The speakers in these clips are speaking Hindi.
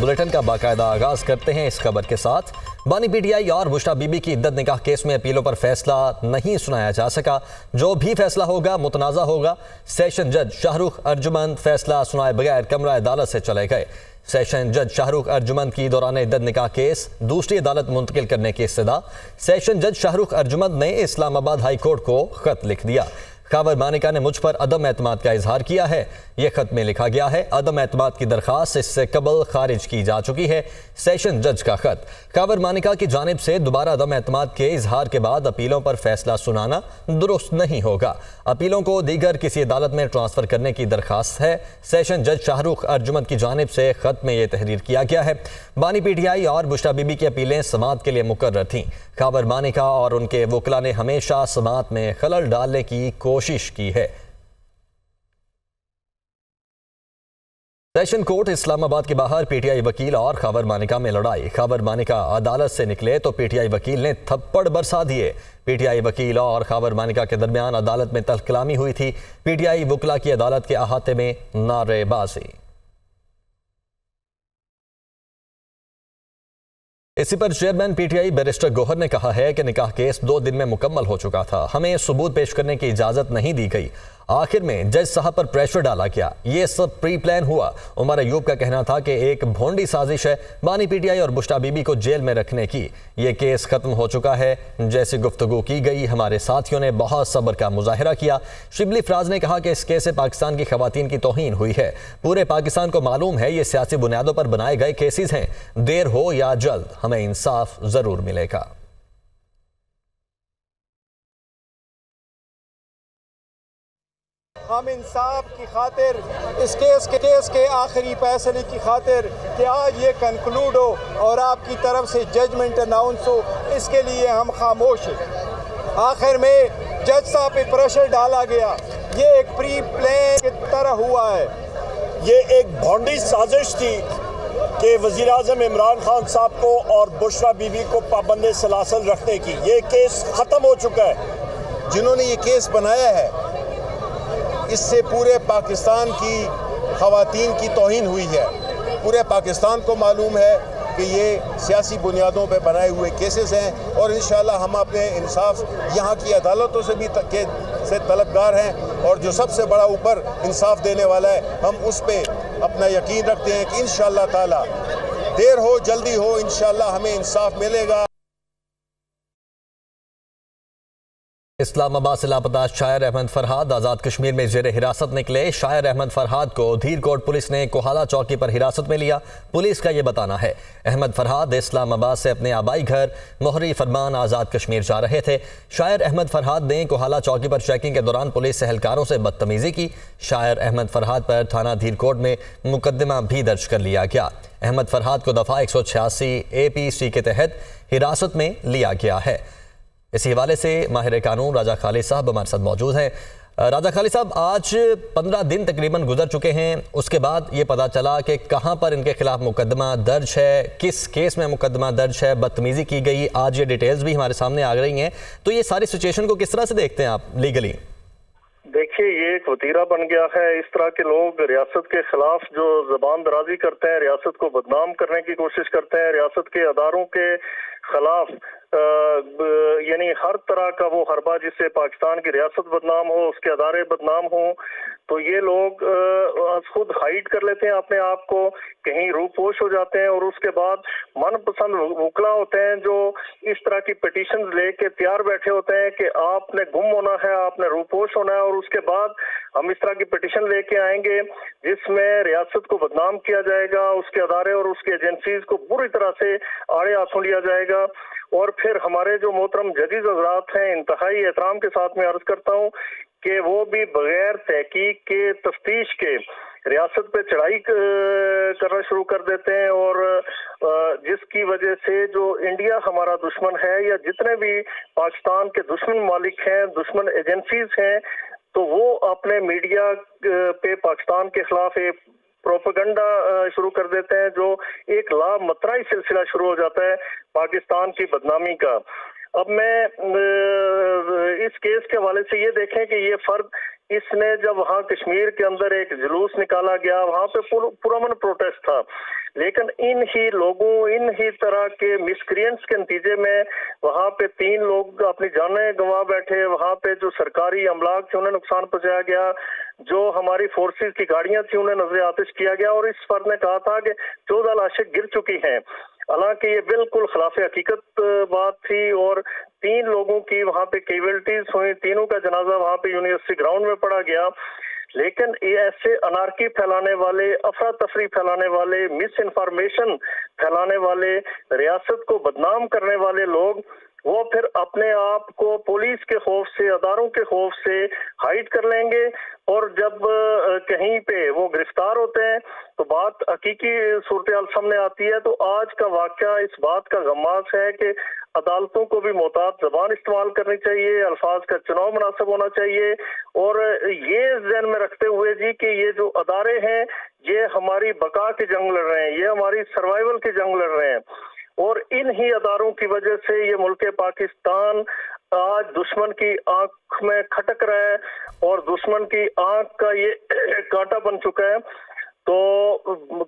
बुलेटिन का बाकायदा आगाज करते हैं इस खबर के साथ। बानी पीटीआई और बुशरा बीबी की इद्दत निकाह केस में अपीलों पर फैसला नहीं सुनाया जा सका। जो भी फैसला होगा मुतनाज़ा होगा। सेशन जज शाहरुख अर्जुमंद फैसला सुनाए बगैर कमरा अदालत से चले गए। सेशन जज शाहरुख अर्जुमंद की दौरान इद्दत निकाह केस दूसरी अदालत मुंतकिल करने की इस्तदा। सेशन जज शाहरुख अर्जुमंद ने इस्लामाबाद हाई कोर्ट को खत लिख दिया। खावर मानिका ने मुझ पर अदम एतमाद का इजहार किया है। यह खत में लिखा गया है। अदम एतमाद की दरखास्त इससे कबल खारिज की जा चुकी है। सेशन जज का खत। खावर मानिका की जानिब से दोबारा अदम एतमाद के इजहार के बाद अपीलों पर फैसला सुनाना दुरुस्त नहीं होगा। अपीलों को दीगर किसी अदालत में ट्रांसफर करने की दरखास्त है। सेशन जज शाहरुख अर्जुमंद की जानिब से खत में यह तहरीर किया गया है। बानी पीटीआई और बुशरा बीबी की अपीलें समाअत के लिए मुकर्रर थीं। खावर मानिका और उनके वकला ने हमेशा समाअत में खलल डालने की कोशिश की है। सेशन कोर्ट इस्लामाबाद के बाहर पीटीआई वकील और खावर मानिका में लड़ाई। खावर मानिका अदालत से निकले तो पीटीआई वकील ने थप्पड़ बरसा दिए। पीटीआई वकील और खावर मानिका के दरमियान अदालत में तलकलामी हुई थी। पीटीआई वकला की अदालत के अहाते में नारेबाजी। इसी पर चेयरमैन पीटीआई बैरिस्टर गौहर ने कहा है कि निकाह केस 2 दिन में मुकम्मल हो चुका था। हमें सबूत पेश करने की इजाजत नहीं दी गई। आखिर में जज साहब पर प्रेशर डाला गया। ये सब प्री प्लान हुआ। उमर अयूब का कहना था कि एक भोंडी साजिश है बानी पीटीआई और बुशरा बीबी को जेल में रखने की। ये केस खत्म हो चुका है। जैसी गुफ्तगू की गई, हमारे साथियों ने बहुत सब्र का मुजाहिरा किया। शिबली फराज ने कहा कि इस केस से पाकिस्तान की खवातीन की तौहीन हुई है। पूरे पाकिस्तान को मालूम है ये सियासी बुनियादों पर बनाए गए केसेस हैं। देर हो या जल्द हमें इंसाफ जरूर मिलेगा। हम इंसाफ की खातिर इस केस के आखिरी फैसले की खातिर कि आज ये कंक्लूड हो और आपकी तरफ से जजमेंट अनाउंस हो, इसके लिए हम खामोश हैं। आखिर में जज साहब पे प्रेशर डाला गया। ये एक प्री प्लान की तरह हुआ है। ये एक भोंडी साजिश थी कि वज़ीर आज़म इमरान खान साहब को और बुशरा बीबी को पाबंद सलासल रखने की। ये केस ख़त्म हो चुका है। जिन्होंने ये केस बनाया है, इससे पूरे पाकिस्तान की खवातीन की तौहीन हुई है। पूरे पाकिस्तान को मालूम है कि ये सियासी बुनियादों पर बनाए हुए केसेस हैं और इंशाअल्लाह हम अपने इंसाफ यहाँ की अदालतों से भी से तलबगार हैं और जो सबसे बड़ा ऊपर इंसाफ देने वाला है, हम उस पर अपना यकीन रखते हैं कि इंशाअल्लाह ताला देर हो जल्दी हो इंशाअल्लाह हमें इंसाफ मिलेगा। इस्लामाबाद से लापता शायर अहमद फरहाद आज़ाद कश्मीर में जेर हिरासत निकले। शायर अहमद फरहाद को धीरकोट पुलिस ने कोहाला चौकी पर हिरासत में लिया। पुलिस का यह बताना है अहमद फरहाद इस्लामाबाद से अपने आबाई घर मोहरी फरमान आज़ाद कश्मीर जा रहे थे। शायर अहमद फरहाद ने कोहाला चौकी पर चेकिंग के दौरान पुलिस एहलकारों से बदतमीजी की। शायर अहमद फरहाद पर थाना धीरकोट में मुकदमा भी दर्ज कर लिया गया। अहमद फरहाद को दफ़ा 186 APC के तहत हिरासत में लिया गया है। इसी हवाले से माहिर कानून राजा खालिद साहब हमारे साथ मौजूद हैं। राजा खालिद साहब, आज 15 दिन तकरीबन गुजर चुके हैं। उसके बाद ये पता चला कि कहां पर इनके खिलाफ मुकदमा दर्ज है, किस केस में मुकदमा दर्ज है, बदतमीजी की गई, आज ये डिटेल्स भी हमारे सामने आ रही हैं। तो ये सारी सिचुएशन को किस तरह से देखते हैं आप लीगली? देखिए, ये एक वतीरा बन गया है। इस तरह के लोग रियासत के खिलाफ जो जबान दराजी करते हैं, रियासत को बदनाम करने की कोशिश करते हैं, रियासत के अदारों के खिलाफ यानी हर तरह का वो हरबा जिससे पाकिस्तान की रियासत बदनाम हो, उसके अदारे बदनाम हो, तो ये लोग खुद हाइड कर लेते हैं अपने आप को, कहीं रूपोश हो जाते हैं और उसके बाद मनपसंद वकला होते हैं जो इस तरह की पिटीशन लेके तैयार बैठे होते हैं कि आपने गुम होना है, आपने रूपोश होना है और उसके बाद हम इस तरह की पिटीशन लेके आएंगे जिसमें रियासत को बदनाम किया जाएगा, उसके अदारे और उसके एजेंसीज को बुरी तरह से आड़े हाथों लिया जाएगा। और फिर हमारे जो मोहतरम जजीज हज़रात हैं, इंतहाई एहतराम के साथ मैं अर्ज करता हूँ कि वो भी बगैर तहकीक के, तफ्तीश के रियासत पे चढ़ाई करना शुरू कर देते हैं और जिसकी वजह से जो इंडिया हमारा दुश्मन है या जितने भी पाकिस्तान के दुश्मन मालिक हैं, दुश्मन एजेंसीज हैं, तो वो अपने मीडिया पे पाकिस्तान के खिलाफ एक प्रोपेगेंडा शुरू कर देते हैं जो एक लामतराई सिलसिला शुरू हो जाता है पाकिस्तान की बदनामी का। अब मैं इस केस के हवाले से ये देखें कि ये फर्द, इसने जब वहां कश्मीर के अंदर एक जुलूस निकाला गया, वहां पे पुरअमन प्रोटेस्ट था, लेकिन इन ही लोगों, इन ही तरह के मिसक्रिएंट्स के नतीजे में वहां पे 3 लोग अपनी जानें गंवा बैठे। वहां पे जो सरकारी अमलाक थे उन्हें नुकसान पहुंचाया गया, जो हमारी फोर्सेस की गाड़ियां थी उन्हें नजर आतिश किया गया, और इस फर्द ने कहा था कि 14 लाशें गिर चुकी हैं। हालांकि ये बिल्कुल खिलाफ हकीकत बात थी, और 3 लोगों की वहां पे कैजुअल्टीज हुई, तीनों का जनाजा वहां पे यूनिवर्सिटी ग्राउंड में पड़ा गया। लेकिन ये ऐसे अनार्की फैलाने वाले, अफरा तफरी फैलाने वाले, मिस इन्फॉर्मेशन फैलाने वाले, रियासत को बदनाम करने वाले लोग, वो फिर अपने आप को पुलिस के खौफ से, अदारों के खौफ से हाइड कर लेंगे, और जब कहीं पे वो गिरफ्तार होते हैं तो बात हकीकी सूरत सामने आती है। तो आज का वाकया इस बात का गम्मास है कि अदालतों को भी मोहतात ज़बान इस्तेमाल करनी चाहिए, अल्फाज का चुनाव मुनासिब होना चाहिए, और ये ज़हन में रखते हुए जी कि ये जो अदारे हैं ये हमारी बका की जंग लड़ रहे हैं, ये हमारी सर्वाइवल की जंग लड़ रहे हैं, और इन ही अदारों की वजह से ये मुल्क पाकिस्तान आज दुश्मन की आंख में खटक रहा है, और दुश्मन की आंख का ये कांटा बन चुका है। तो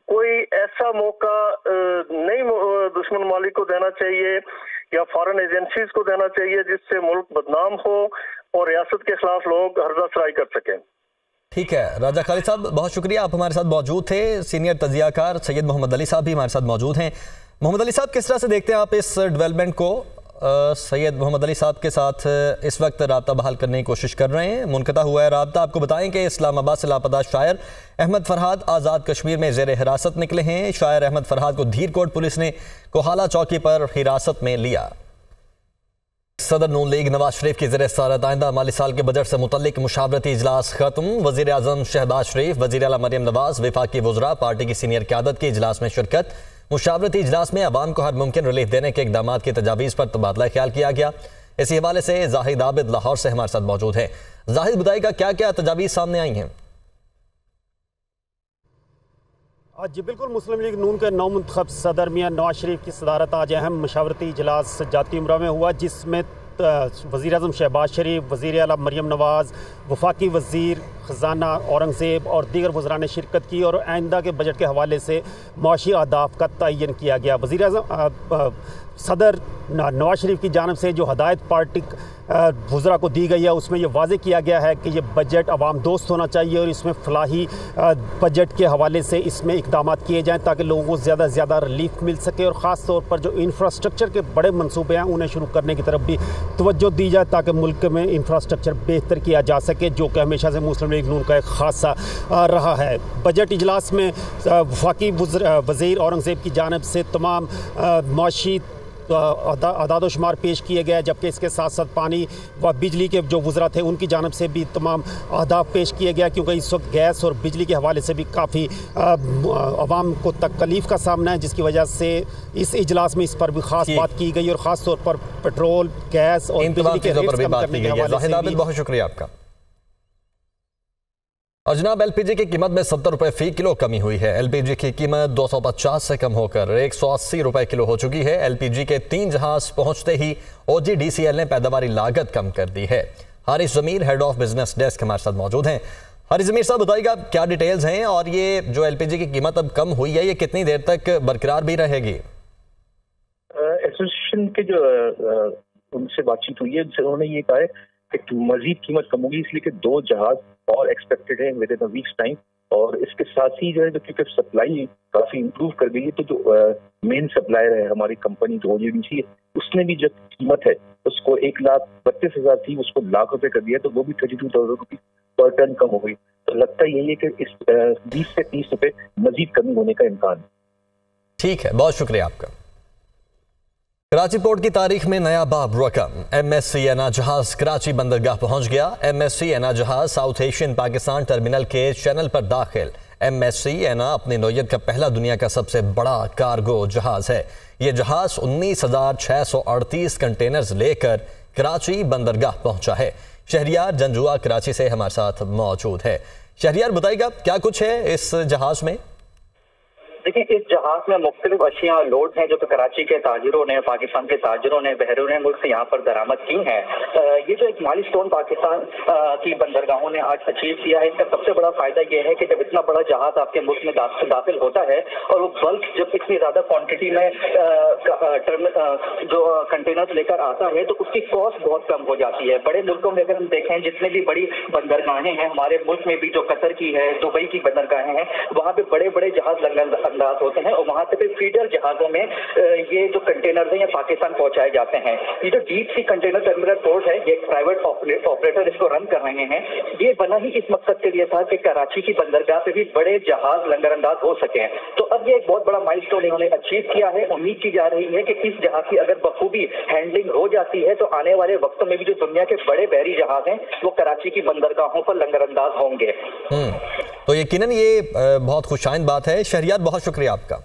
कोई ऐसा मौका नहीं दुश्मन मालिक को देना चाहिए या फॉरेन एजेंसीज को देना चाहिए जिससे मुल्क बदनाम हो और रियासत के खिलाफ लोग हर्जा सराई कर सकें। ठीक है राजा खालिद साहब, बहुत शुक्रिया, आप हमारे साथ मौजूद थे। सीनियर तजियाकार सैयद मोहम्मद अली साहब भी हमारे साथ मौजूद हैं। मोहम्मद अली साहब, किस तरह से देखते हैं आप इस डेवलपमेंट को? सैयद मोहम्मद अली साहब के साथ इस वक्त राब्ता बहाल करने की कोशिश कर रहे हैं, मुनक़ता हुआ है राब्ता। आपको बताएं कि इस्लामाबाद से लापता शायर अहमद फरहाद आज़ाद कश्मीर में ज़ेर हिरासत निकले हैं। शायर अहमद फरहाद को धीरकोट पुलिस ने कोहाला चौकी पर हिरासत में लिया। सदर नून लीग नवाज शरीफ की ज़ेर सदारत आइंदा माली साल के बजट से मुतल्लिक मुशावरती इजलास खत्म। वज़ीर आज़म शहबाज शरीफ, वज़ीर आला मरियम नवाज, वफाकी वज़रा, पार्टी की सीनियर क़यादत के इजलास में शिरकत। मुशावरती इजलास में अवाम को हर मुमकिन रिलीफ देने के इकदाम की तजावीज़ पर तबादला ख्याल किया गया। इसी हवाले से जाहिद आबिद लाहौर से हमारे साथ मौजूद है। जाहिद, बताएगा क्या क्या तजावीज़ सामने आई हैं? जी बिल्कुल, मुस्लिम लीग नून के नौमुंतखब सदर मियां नवाज शरीफ की सदारत आज अहम मशावरती इजलास जाती उम्रा में हुआ, जिसमें वज़ीर आज़म शहबाज शरीफ, वज़ीर आला मरियम नवाज़, वफाकी वज़ीर ख़जाना औरंगज़ेब और दीगर वज़रा ने शिरकत की और आइंदा के बजट के हवाले से मुआशी अहदाफ का तयन किया गया। वज़ीर आज़म सदर नवाज शरीफ की जानिब से जो हदायत पार्टी वज़रा को दी गई है उसमें यह वाज़े किया गया है कि ये बजट अवाम दोस्त होना चाहिए और इसमें फलाही बजट के हवाले से इसमें इक़दाम किए जाएँ ताकि लोगों को ज़्यादा से ज़्यादा रिलीफ मिल सके, और ख़ास तौर पर जो इंफ्रास्ट्रक्चर के बड़े मनसूबे हैं उन्हें शुरू करने की तरफ भी तवज्जो दी जाए ताकि मुल्क में इंफ्रास्ट्रक्चर बेहतर किया जा सके, जो कि हमेशा से मुस्लिम लीग नून का एक खासा रहा है। बजट इजलास में वफाकी वज़ीर औरंगज़ेब की जानिब से तमाम मुआशी अदाद शुमार पेश किए गए, जबकि इसके साथ साथ पानी व बिजली के जो वज़रा थे उनकी जानिब से भी तमाम अहदाफ पेश किए गए, क्योंकि इस वक्त गैस और बिजली के हवाले से भी काफ़ी अवाम को तकलीफ़ का सामना है, जिसकी वजह से इस इजलास में इस पर भी खास बात की गई और ख़ास तौर पर पेट्रोल, गैस और बिजली के रेट्स कम करने के हवाले से। बहुत शुक्रिया आपका। और जनाब, एलपीजी की कीमत में 70 रुपये फ़ी किलो कमी हुई है। एलपीजी की कीमत 250 से कम होकर 180 रुपये किलो हो चुकी है। एलपीजी के 3 जहाज पहुंचते ही ओजीडीसीएल ने पैदावारी लागत कम कर दी है। हारिस ज़मीर, हेड ऑफ बिजनेस डेस्क, हमारे साथ मौजूद हैं। हारिस ज़मीर साहब, बताइएगा क्या डिटेल्स हैं, और ये जो एलपीजी की कीमत अब कम हुई है ये कितनी देर तक बरकरार भी रहेगी? एसोसिएशन के जो उनसे बातचीत हुई है उन्होंने ये कहा है कि मजीद कीमत कम होगी, इसलिए कि 2 जहाज और एक्सपेक्टेड है with in a weeks time, और इसके साथ ही जो है क्योंकि सप्लाई काफी इम्प्रूव कर गई है, तो जो मेन सप्लायर है हमारी कंपनी जो ओजीडीसी है उसने भी जो कीमत है उसको 1,32,000 थी उसको लाख रुपए कर दिया, तो वो भी 32,000 रुपीज पर टन कम हो गई। तो लगता यही है कि इस 20 से 30 रुपए मजीद कमी होने का इम्कान। ठीक है, बहुत शुक्रिया आपका। कराची पोर्ट की तारीख में नया बाब रकम। MSC एना जहाज कराची बंदरगाह पहुंच गया। MSC एना जहाज साउथ एशियन पाकिस्तान टर्मिनल के चैनल पर दाखिल। MSC एना अपनी नौयत का पहला दुनिया का सबसे बड़ा कार्गो जहाज है। यह जहाज 19,638 कंटेनर्स लेकर कराची बंदरगाह पहुंचा है। शहरियार जंजुआ कराची से हमारे साथ मौजूद है। शहरियार, बताइएगा क्या कुछ है इस जहाज में? देखें इस जहाज में मुख्तलिफ अशियाँ लोड हैं जो कि कराची के ताजिरों ने, पाकिस्तान के ताजिरों ने बहरून मुल्क से यहाँ पर दरामद की हैं। ये जो एक माइलस्टोन पाकिस्तान की बंदरगाहों ने आज अचीव किया है, इसका सबसे बड़ा फायदा यह है कि जब इतना बड़ा जहाज आपके मुल्क में दाखिल होता है और वो बल्क जब इतनी ज्यादा क्वांटिटी में जो कंटेनर्स लेकर आता है तो उसकी कॉस्ट बहुत कम हो जाती है। बड़े मुल्कों में अगर हम देखें जितने भी बड़ी बंदरगाहें हैं, हमारे मुल्क में भी जो कतर की है, दुबई की बंदरगाहें हैं, वहाँ पे बड़े बड़े जहाज लंगरअंदाज होते हैं और वहाँ से फिर फीडर जहाजों में ये जो कंटेनर हैं ये पाकिस्तान पहुंचाए जाते हैं। ये जो deep C container terminal port है, ये एक प्राइवेट ऑपरेटर इसको रन कर रहे हैं। ये बना ही इस मकसद के लिए था कि कराची की बंदरगाह पे भी बड़े जहाज लंगरअंदाज हो सके। तो अब ये एक बहुत बड़ा माइलस्टोन इन्होंने अचीव किया है। उम्मीद की जा रही है कि इस जहाज की अगर बखूबी हैंडलिंग हो जाती है तो आने वाले वक्तों में भी जो दुनिया के बड़े बहरी जहाज हैं वो कराची की बंदरगाहों पर लंगरअंदाज होंगे। तो यकीनन ये बहुत खुशाइंद बात है। शहरियार, बहुत शुक्रिया आपका।